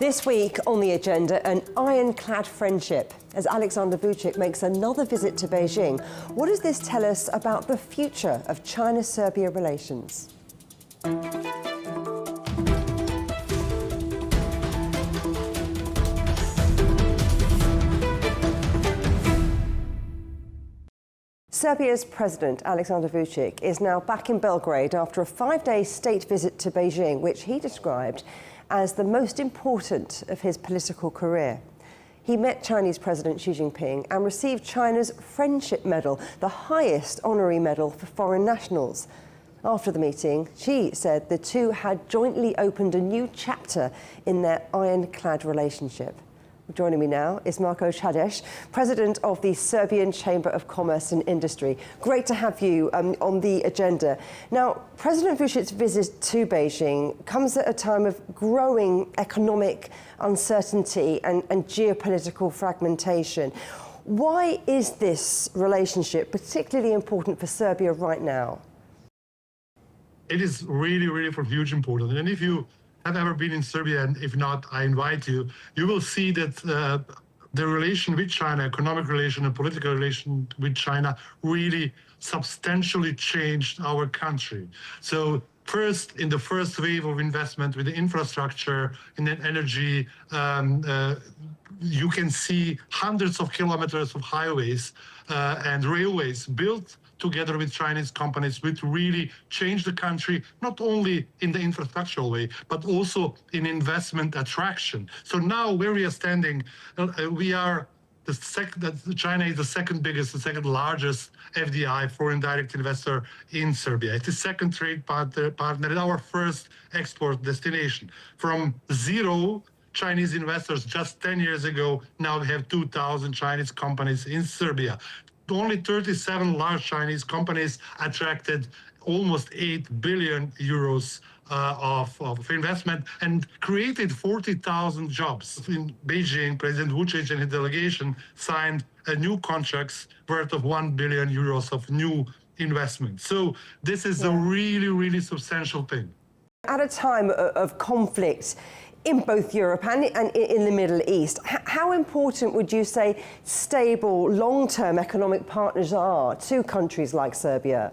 This week on the agenda, an ironclad friendship. As Aleksandar Vučić makes another visit to Beijing, what does this tell us about the future of China-Serbia relations? Serbia's President, Aleksandar Vučić, is now back in Belgrade after a 5-day state visit to Beijing, which he described as the most important of his political career. He met Chinese President Xi Jinping and received China's Friendship Medal, the highest honorary medal for foreign nationals. After the meeting, Xi said the two had jointly opened a new chapter in their ironclad relationship. Joining me now is Marko Čadež, President of the Serbian Chamber of Commerce and Industry. Great to have you on the agenda. Now, President Vučić's visit to Beijing comes at a time of growing economic uncertainty and geopolitical fragmentation. Why is this relationship particularly important for Serbia right now? It is really for huge importance. And if you have ever been in Serbia, and if not, I invite you, you will see that the relation with China, economic relation and political relation with China really substantially changed our country. So first, in the first wave of investment with the infrastructure in the energy, you can see hundreds of kilometers of highways and railways built together with Chinese companies, which really changed the country, not only in the infrastructural way, but also in investment attraction. So now where we are standing, we are China is the second biggest, the second largest FDI, foreign direct investor in Serbia. It's the second trade partner and our first export destination. From zero Chinese investors just 10 years ago, now we have 2,000 Chinese companies in Serbia. Only 37 large Chinese companies attracted almost 8 billion euros of investment and created 40,000 jobs. In Beijing, President Vučić and his delegation signed new contracts worth of 1 billion euros of new investment. So this is a really substantial thing. At a time of conflict in both Europe and in the Middle East, how important would you say stable, long-term economic partners are to countries like Serbia?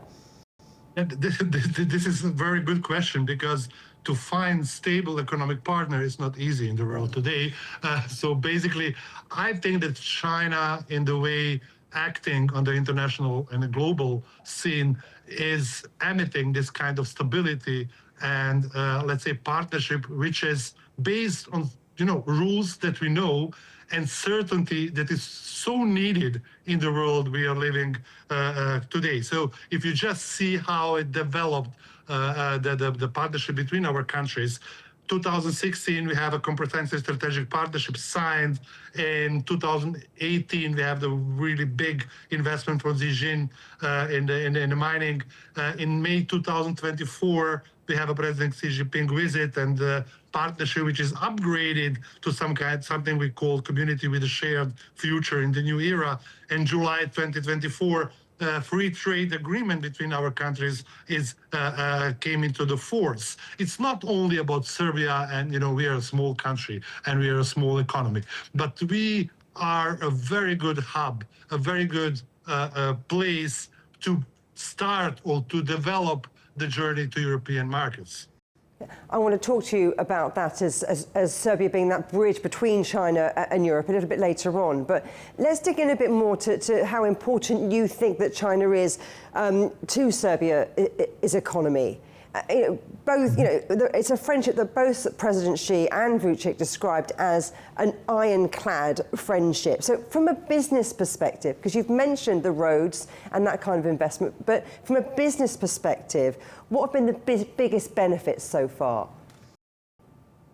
This is a very good question, because to find stable economic partner is not easy in the world today. So basically, I think that China, in the way acting on the international and the global scene, is emitting this kind of stability and let's say partnership, which is based on rules that we know and certainty that is so needed in the world we are living today. So if you just see how it developed, the partnership between our countries, 2016 we have a comprehensive strategic partnership signed. In 2018 we have the really big investment from Xi Jinping in the mining. In May 2024 we have a President Xi Jinping visit and partnership which is upgraded to something we call community with a shared future in the new era. In July 2024, free trade agreement between our countries came into the force. It's not only about Serbia, and we are a small country and we are a small economy, but we are a very good hub, a very good place to start or to develop the journey to European markets. I want to talk to you about that as Serbia being that bridge between China and Europe a little bit later on. But let's dig in a bit more to how important you think that China is to Serbia's economy. It's a friendship that both President Xi and Vučić described as an ironclad friendship. So from a business perspective, because you've mentioned the roads and that kind of investment, but from a business perspective, what have been the biggest benefits so far?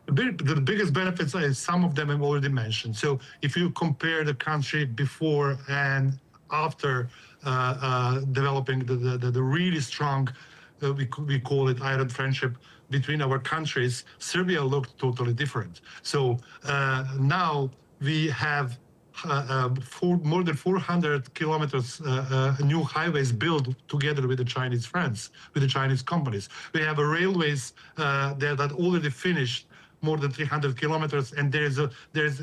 The biggest benefits, some of them I've already mentioned. So if you compare the country before and after developing the really strong, we call it iron friendship between our countries, Serbia looked totally different. So now we have more than 400 kilometers new highways built together with the Chinese friends, with the Chinese companies. We have railways that already finished more than 300 kilometers, and there's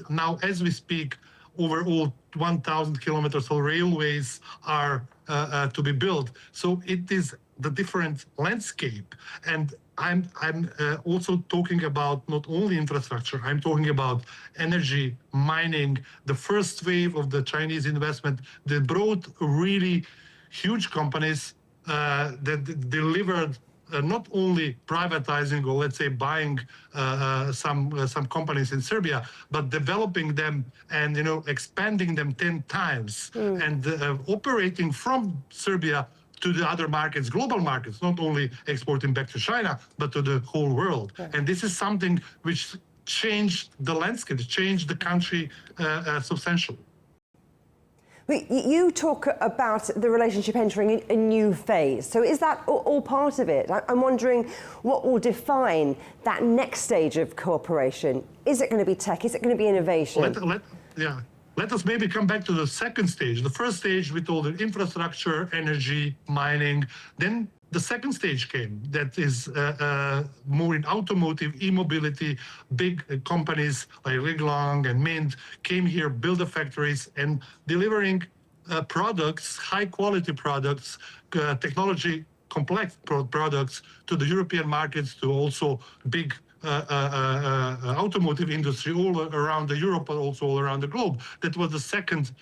now, as we speak, overall 1,000 kilometers of railways are to be built. So it is the different landscape. And I'm also talking about not only infrastructure, I'm talking about energy, mining, the first wave of the Chinese investment that brought really huge companies that delivered not only privatizing or let's say buying some companies in Serbia, but developing them and expanding them 10 times and operating from Serbia to the other markets, global markets, not only exporting back to China, but to the whole world. Yeah. And this is something which changed the landscape, changed the country substantially. You talk about the relationship entering a new phase. So is that all part of it? I'm wondering what will define that next stage of cooperation. Is it going to be tech? Is it going to be innovation? Let us maybe come back to the second stage. The first stage, we told it infrastructure, energy, mining. Then the second stage came, that is more in automotive, e-mobility. Big companies like Riglong and Mint came here, built the factories, and delivering products, high-quality products, technology, complex products to the European markets, to also big automotive industry all around Europe, but also all around the globe. That was the second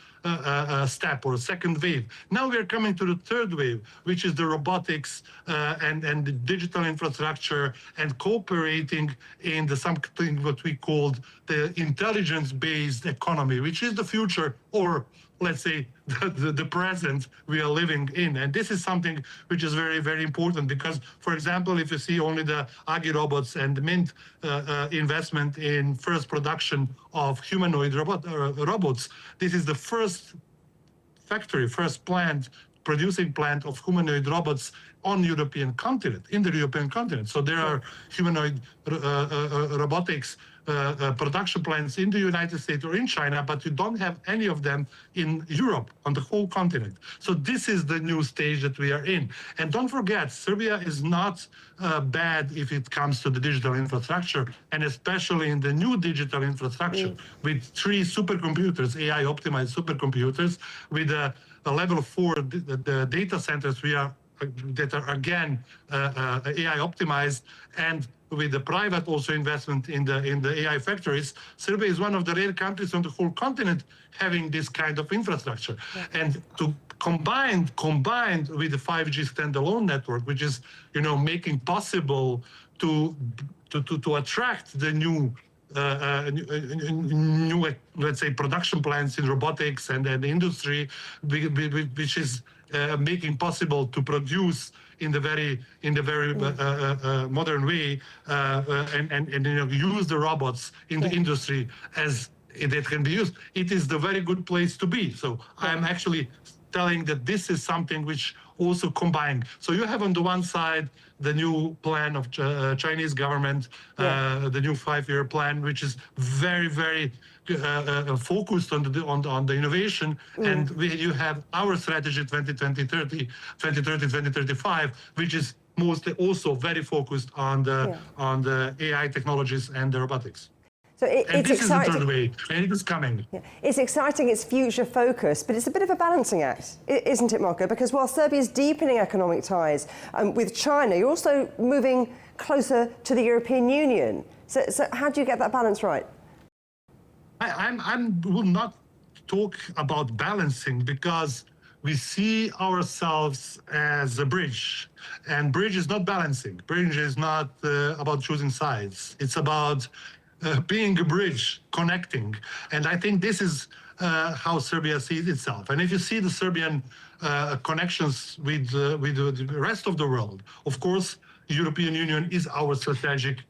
step or second wave. Now we are coming to the third wave, which is the robotics and the digital infrastructure and cooperating in the something what we called the intelligence-based economy, which is the future, or let's say the present we are living in. And this is something which is very, very important because, for example, if you see only the Agi robots and the Mint investment in first production of humanoid robots, this is the first factory, first plant, producing plant of humanoid robots on European continent, in the European continent. So there are humanoid robotics production plants in the United States or in China, but you don't have any of them in Europe, on the whole continent. So this is the new stage that we are in. And don't forget, Serbia is not bad if it comes to the digital infrastructure, and especially in the new digital infrastructure with 3 supercomputers, AI-optimized supercomputers, with a level 4 the data centers that are again AI optimized, and with the private also investment in the AI factories. Serbia is one of the rare countries on the whole continent having this kind of infrastructure. Yeah. And to combined with the 5G standalone network, which is making possible to attract the new let's say modern plants in robotics and the industry, which is making possible to produce in the very modern way and use the robots in the industry as that can be used. It is the very good place to be. So I'm actually telling that this is something which also combined. So you have on the one side the new plan of Chinese government, the new 5-year plan, which is very, very focused on the innovation, and you have our strategy 2030-2035, which is mostly also very focused on the AI technologies and the robotics. So it's this exciting. Is the third wave, and it is coming. Yeah. It's exciting, it's future focused, but it's a bit of a balancing act, isn't it, Marko? Because while Serbia is deepening economic ties with China, you're also moving closer to the European Union. So how do you get that balance right? I will not talk about balancing, because we see ourselves as a bridge, and bridge is not balancing. Bridge is not about choosing sides. It's about being a bridge, connecting. And I think this is how Serbia sees itself. And if you see the Serbian connections with the rest of the world, of course, the European Union is our strategic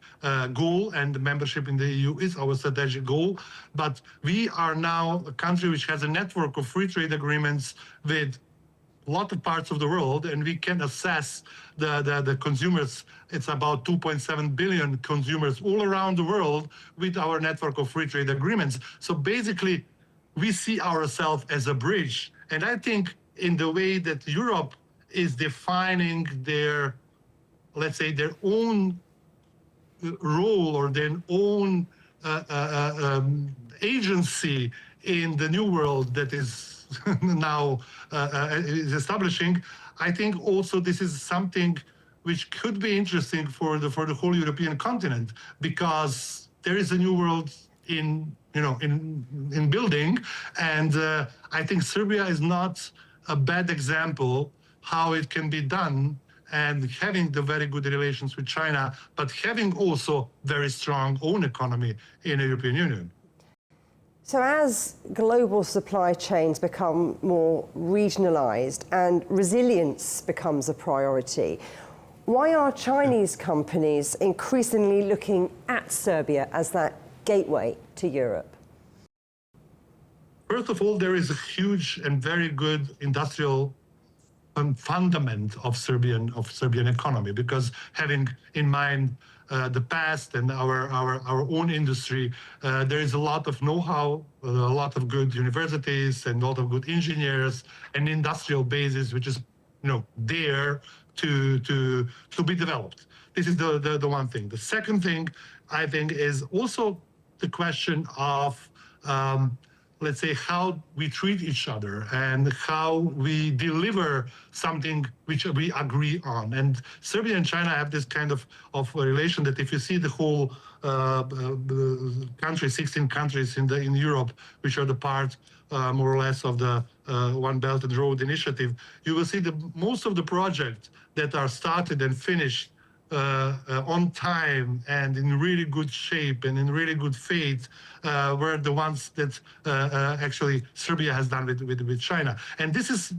goal, and the membership in the EU is our strategic goal. But we are now a country which has a network of free trade agreements with a lot of parts of the world, and we can assess the consumers. It's about 2.7 billion consumers all around the world with our network of free trade agreements. So basically, we see ourselves as a bridge. And I think in the way that Europe is defining their, let's say, their own role or their own agency in the new world that is now is establishing, I think also this is something which could be interesting for the whole European continent, because there is a new world in building, and I think Serbia is not a bad example how it can be done, and having the very good relations with China, but having also very strong own economy in the European Union. So as global supply chains become more regionalized and resilience becomes a priority, why are Chinese companies increasingly looking at Serbia as that gateway to Europe? First of all, there is a huge and very good industrial fundament of Serbian economy, because having in mind the past and our own industry, there is a lot of know-how, a lot of good universities and a lot of good engineers and industrial bases, which is there to be developed. This is the one thing. The second thing, I think, is also the question of let's say, how we treat each other and how we deliver something which we agree on. And Serbia and China have this kind of relation that if you see the whole country, 16 countries in Europe, which are the part more or less of the One Belt and Road initiative, you will see that most of the projects that are started and finished on time and in really good shape and in really good faith were the ones that actually Serbia has done with China. And this is,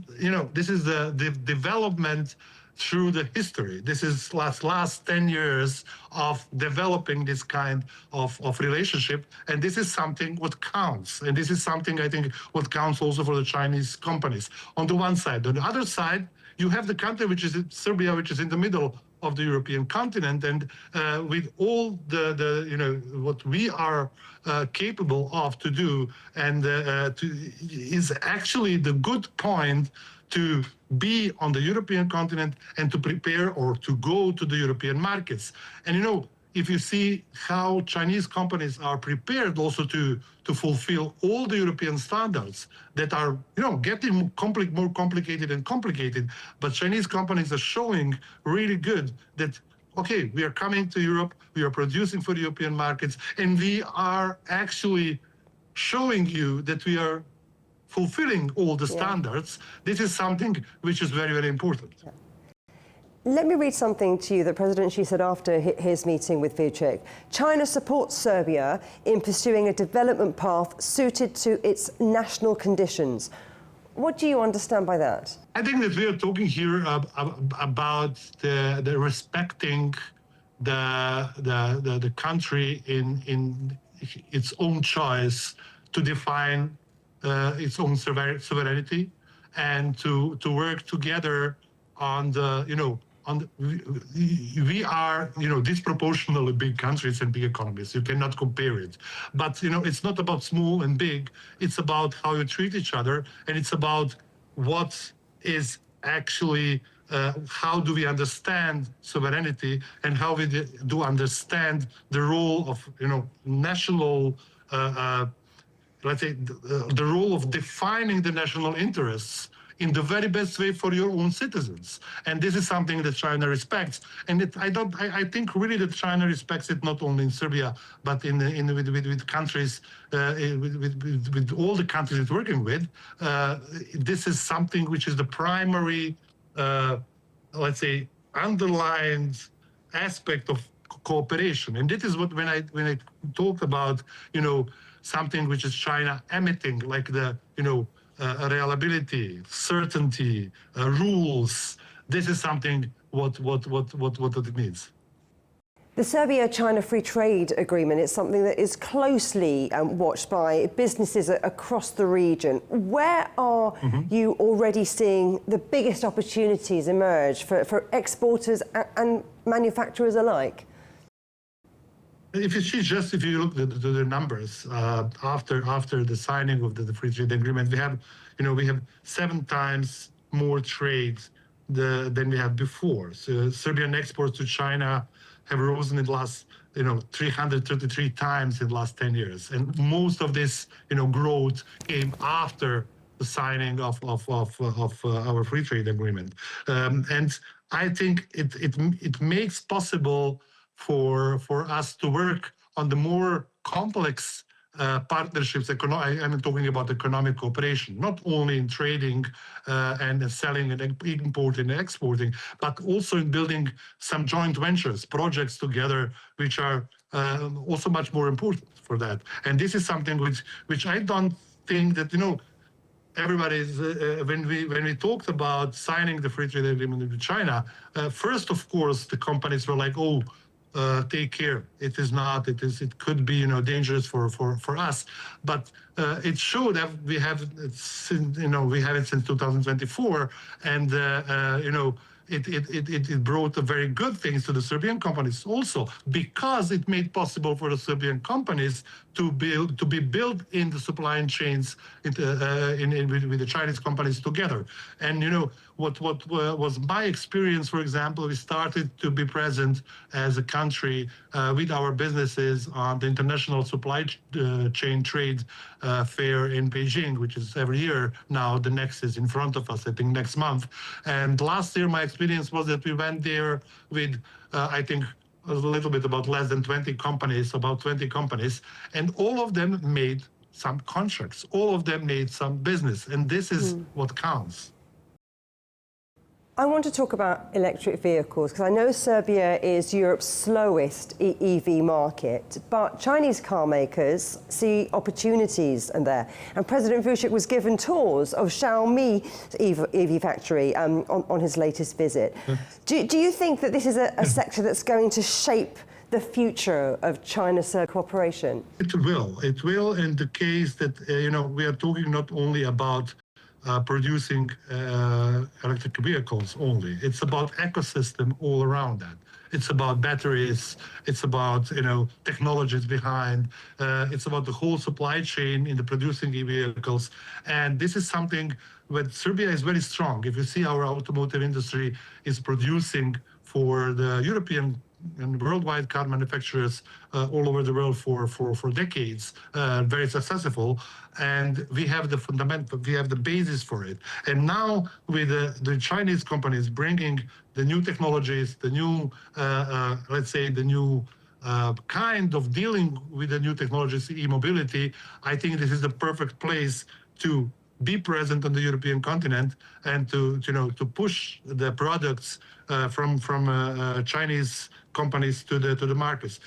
this is the development through the history. This is last 10 years of developing this kind of relationship, and this is something what counts. And this is something, I think, what counts also for the Chinese companies. On the one side. On the other side, you have the country, which is Serbia, which is in the middle of the European continent, and with all the what we are capable of to do, and is actually the good point to be on the European continent and to prepare or to go to the European markets. And if you see how Chinese companies are prepared also to fulfill all the European standards that are, getting more complicated and complicated, but Chinese companies are showing really good that, okay, we are coming to Europe, we are producing for the European markets, and we are actually showing you that we are fulfilling all the standards. This is something which is very, very important. Yeah. Let me read something to you that President Xi said after his meeting with Vučić. China supports Serbia in pursuing a development path suited to its national conditions. What do you understand by that? I think that we are talking here about the respecting the country in its own choice to define its own sovereignty, and to work together on the we are disproportionately big countries and big economies. You cannot compare it, but it's not about small and big. It's about how you treat each other, and it's about what is actually how do we understand sovereignty, and how we do understand the role of national let's say the role of defining the national interests in the very best way for your own citizens. And this is something that China respects. And I think really that China respects it not only in Serbia, but with countries, with all the countries it's working with. This is something which is the primary, let's say, underlined aspect of cooperation. And this is what, when I talk about, something which is China emitting, like the, reliability, certainty, rules. This is something what it means. The Serbia-China Free Trade Agreement is something that is closely watched by businesses across the region. Where are you already seeing the biggest opportunities emerge for exporters and manufacturers alike? If you look at the numbers after the signing of the free trade agreement, we have 7 times more trade than we had before. So Serbian exports to China have risen in the last 333 times in the last 10 years. And most of this, growth came after the signing of our free trade agreement. And I think it makes possible for us to work on the more complex partnerships. I'm talking about economic cooperation, not only in trading and selling and importing and exporting, but also in building some joint ventures, projects together, which are also much more important for that. And this is something which I don't think that, everybody's, when we talked about signing the free trade agreement with China, first, of course, the companies were like, oh, take care. It could be, dangerous for us. But it showed that we have it since 2024, and it brought very good things to the Serbian companies also, because it made possible for the Serbian companies to be built in the supply chains with the Chinese companies together. And what was my experience, for example, we started to be present as a country with our businesses on the international supply chain trade fair in Beijing, which is every year now. The next is in front of us, I think, next month. And last year, my experience was that we went there with, I think, a little bit about less than 20 companies, and all of them made some contracts. All of them made some business, and this is what counts. I want to talk about electric vehicles, because I know Serbia is Europe's slowest EV market, but Chinese car makers see opportunities in there. And President Vučić was given tours of Xiaomi's EV factory on his latest visit. Do you think that this is a sector that's going to shape the future of China-Serbia cooperation? It will in the case that, we are talking not only about producing electric vehicles only. It's about ecosystem all around that. It's about batteries. It's about technologies behind. It's about the whole supply chain in the producing vehicles. And this is something where Serbia is very strong. If you see, our automotive industry is producing for the European and worldwide car manufacturers all over the world for decades, very successful, and we have the fundamental, we have the basis for it. And now with the Chinese companies bringing the new technologies, the new, let's say, the new kind of dealing with the new technologies, e-mobility, I think this is the perfect place to be present on the European continent and to push the products from Chinese companies to the markets.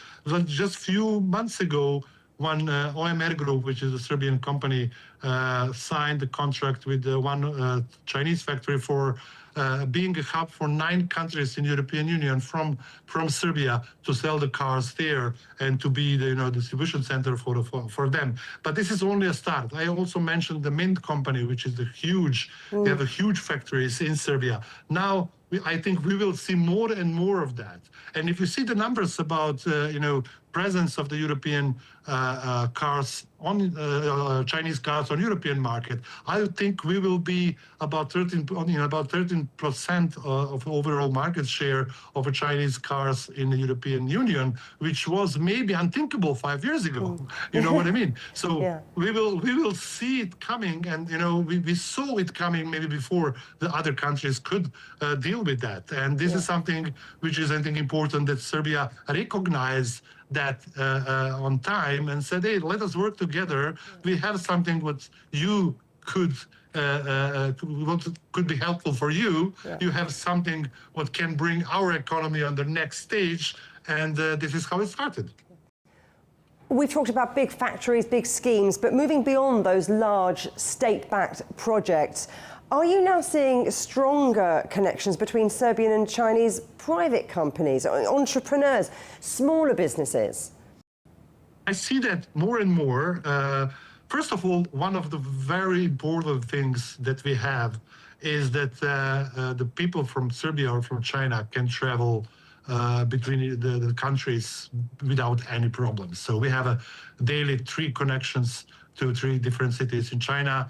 Just a few months ago, one OMR Group, which is a Serbian company, signed a contract with one Chinese factory for being a hub for 9 countries in the European Union from Serbia to sell the cars there and to be the distribution center for them. But this is only a start. I also mentioned the Mint company, which is huge. They have huge factories in Serbia. Now, I think we will see more and more of that. And if you see the numbers about presence of the European cars on Chinese cars on European market, I think we will be about 13% of overall market share of Chinese cars in the European Union, which was maybe unthinkable 5 years ago. You know what I mean? So yeah. we will see it coming, and we saw it coming maybe before the other countries could deal with that. And this is something which is, I think, important, that Serbia recognized that on time and said, hey, let us work together. We have something what you could be helpful for you. You have something what can bring our economy on the next stage, and this is how it started. We talked about big factories, big schemes, but moving beyond those large state-backed projects, are you now seeing stronger connections between Serbian and Chinese private companies, entrepreneurs, smaller businesses? I see that more and more. First of all, one of the very important things that we have is that the people from Serbia or from China can travel between the countries without any problems. So we have a daily 3 connections to 3 different cities. In China,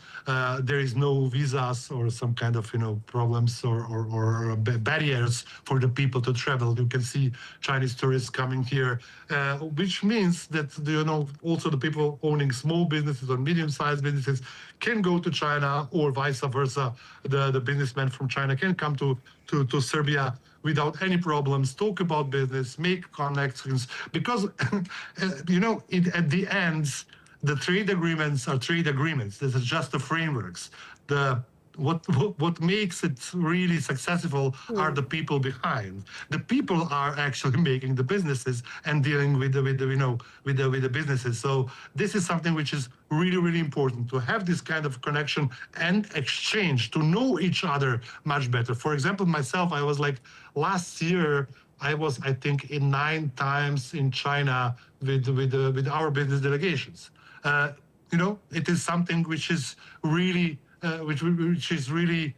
there is no visas or some kind of problems or barriers for the people to travel. You can see Chinese tourists coming here, which means that also the people owning small businesses or medium-sized businesses can go to China, or vice versa. The businessmen from China can come to Serbia without any problems, talk about business, make connections, because at the end, the trade agreements are trade agreements. This is just the frameworks. What makes it really successful are the people behind. The people are actually making the businesses and dealing with the businesses. So this is something which is really, really important, to have this kind of connection and exchange, to know each other much better. For example, myself, I was like last year, I was, I think, in 9 times in China with our business delegations. It is something which is really which is really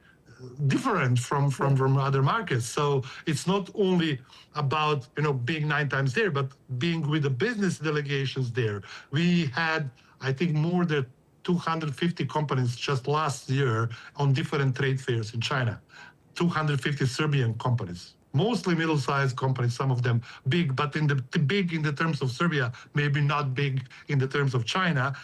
different from other markets. So it's not only about being 9 times there, but being with the business delegations there. We had, I think, more than 250 companies just last year on different trade fairs in China. 250 Serbian companies. Mostly middle-sized companies, some of them big, but big in the terms of Serbia, maybe not big in the terms of China,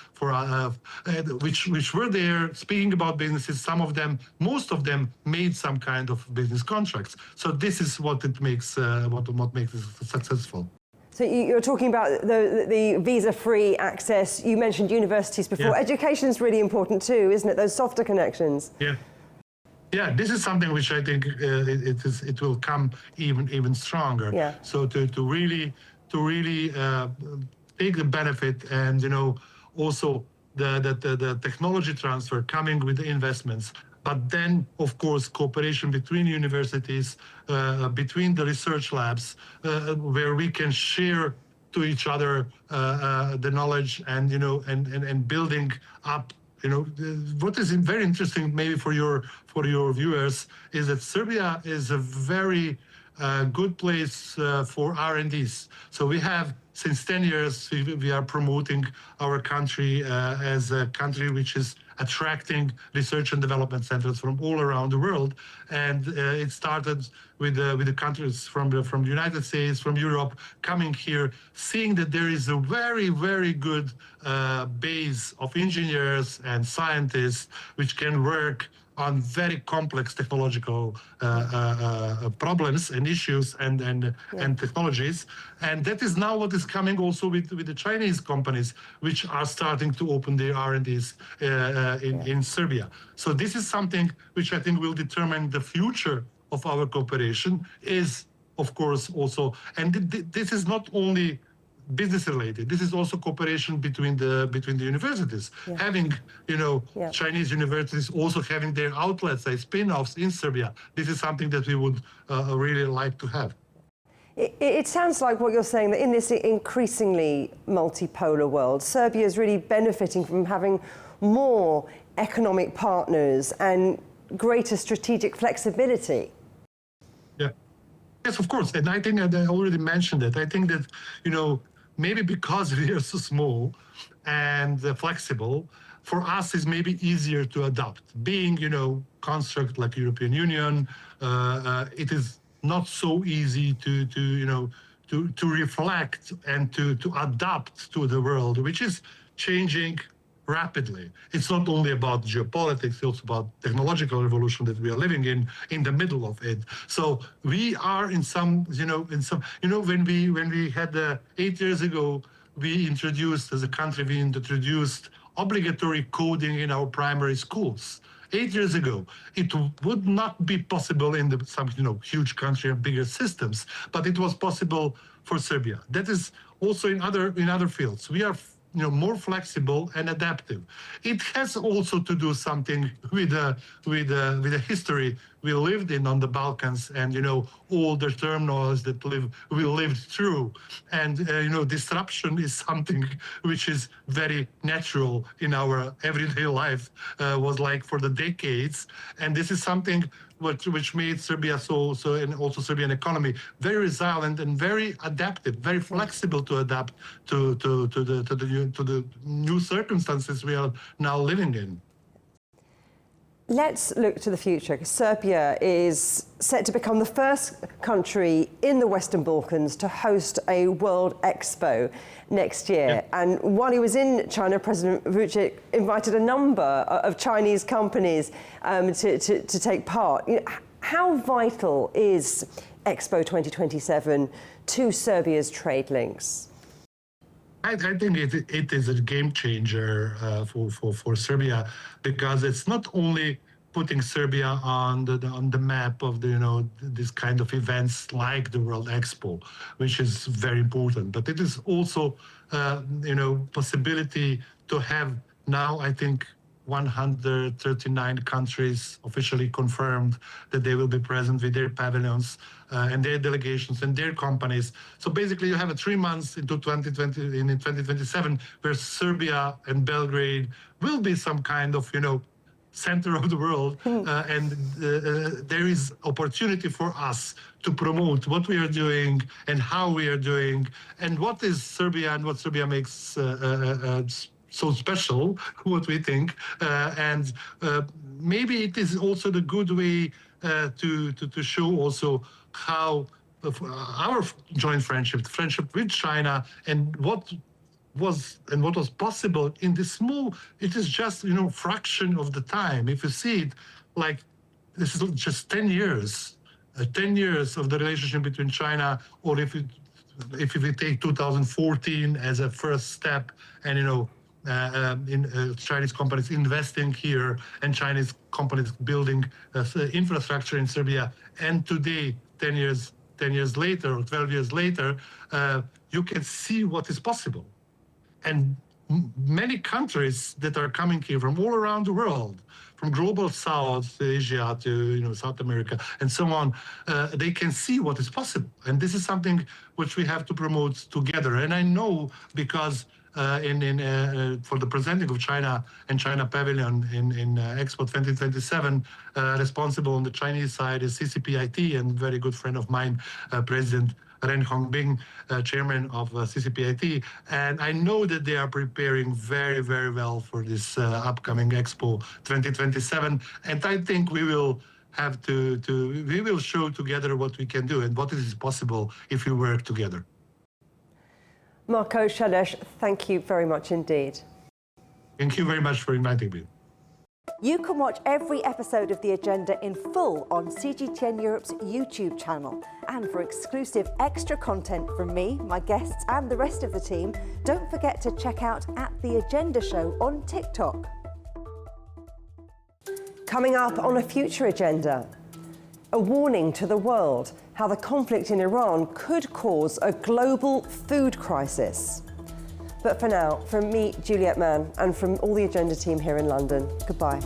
which were there speaking about businesses. Some of them, most of them, made some kind of business contracts. So this is what it makes what makes it successful. So you're talking about the visa-free access. You mentioned universities before. Yeah. Education is really important too, isn't it? Those softer connections. Yeah. Yeah, this is something which I think it will come even stronger. Yeah. So to really take the benefit, and also the technology transfer coming with the investments, but then of course cooperation between universities, between the research labs, where we can share to each other the knowledge and building up. What is very interesting, maybe for your viewers, is that Serbia is a very good place for R&Ds. So we have, since 10 years, we are promoting our country as a country which is attracting research and development centers from all around the world. And it started with the countries from the United States, from Europe, coming here, seeing that there is a very, very good base of engineers and scientists which can work on very complex technological problems and issues and technologies. And that is now what is coming also with the Chinese companies, which are starting to open their R&Ds in Serbia. So this is something which I think will determine the future of our cooperation, is, of course, also, and this is not only business related. This is also cooperation between the universities. Yeah. Having Chinese universities also having their outlets, spin-offs in Serbia. This is something that we would really like to have. It sounds like what you're saying, that in this increasingly multipolar world, Serbia is really benefiting from having more economic partners and greater strategic flexibility. Yeah. Yes, of course. And I think I already mentioned that. I think that, maybe because we are so small and flexible, for us is maybe easier to adopt. Being, construct like European Union, it is not so easy to reflect and to adapt to the world, which is changing rapidly. It's not only about geopolitics, it's also about technological revolution that we are living in the middle of it. So we are in some, when we had 8 years ago, we introduced, as a country, we introduced obligatory coding in our primary schools. 8 years ago, it would not be possible in some huge country and bigger systems, but it was possible for Serbia. That is also in other fields. We are more flexible and adaptive. It has also to do something with the history we lived in on the Balkans, and all the turmoils that we lived through. And disruption is something which is very natural in our everyday life, was like for the decades. And this is something which made Serbia and also Serbian economy very resilient and very adaptive, very flexible to adapt to the new circumstances we are now living in. Let's look to the future, because Serbia is set to become the first country in the Western Balkans to host a World Expo next year. Yeah. And while he was in China, President Vučić invited a number of Chinese companies to take part. How vital is Expo 2027 to Serbia's trade links? I think it is a game changer for Serbia, because it's not only putting Serbia on the map of this kind of events like the World Expo, which is very important, but it is also possibility to have now, I think, 139 countries officially confirmed that they will be present with their pavilions and their delegations and their companies. So basically you have 3 months into 2027 where Serbia and Belgrade will be some kind of, center of the world, and there is opportunity for us to promote what we are doing and how we are doing and what is Serbia and what Serbia makes so special, what we think, and maybe it is also the good way to show also how our joint friendship with China and what was possible in this small, it is just fraction of the time. If you see it like this is just 10 years of the relationship between China, or if we take 2014 as a first step, and Chinese companies investing here and Chinese companies building infrastructure in Serbia, and today 10 years later or 12 years later, you can see what is possible. And many countries that are coming here from all around the world, from global South Asia to South America and so on, they can see what is possible. And this is something which we have to promote together. And I know because for the presenting of China and China Pavilion in Expo 2027, responsible on the Chinese side is CCPIT, and very good friend of mine, President Ren Hongbing, chairman of CCPIT, and I know that they are preparing very, very well for this upcoming Expo 2027. And I think we will have we will show together what we can do and what is possible if we work together. Marko Čadež, thank you very much indeed. Thank you very much for inviting me. You can watch every episode of The Agenda in full on CGTN Europe's YouTube channel. And for exclusive extra content from me, my guests and the rest of the team, don't forget to check out The Agenda Show on TikTok. Coming up on a future agenda, a warning to the world how the conflict in Iran could cause a global food crisis. But for now, from me, Juliet Mann, and from all the Agenda team here in London, goodbye.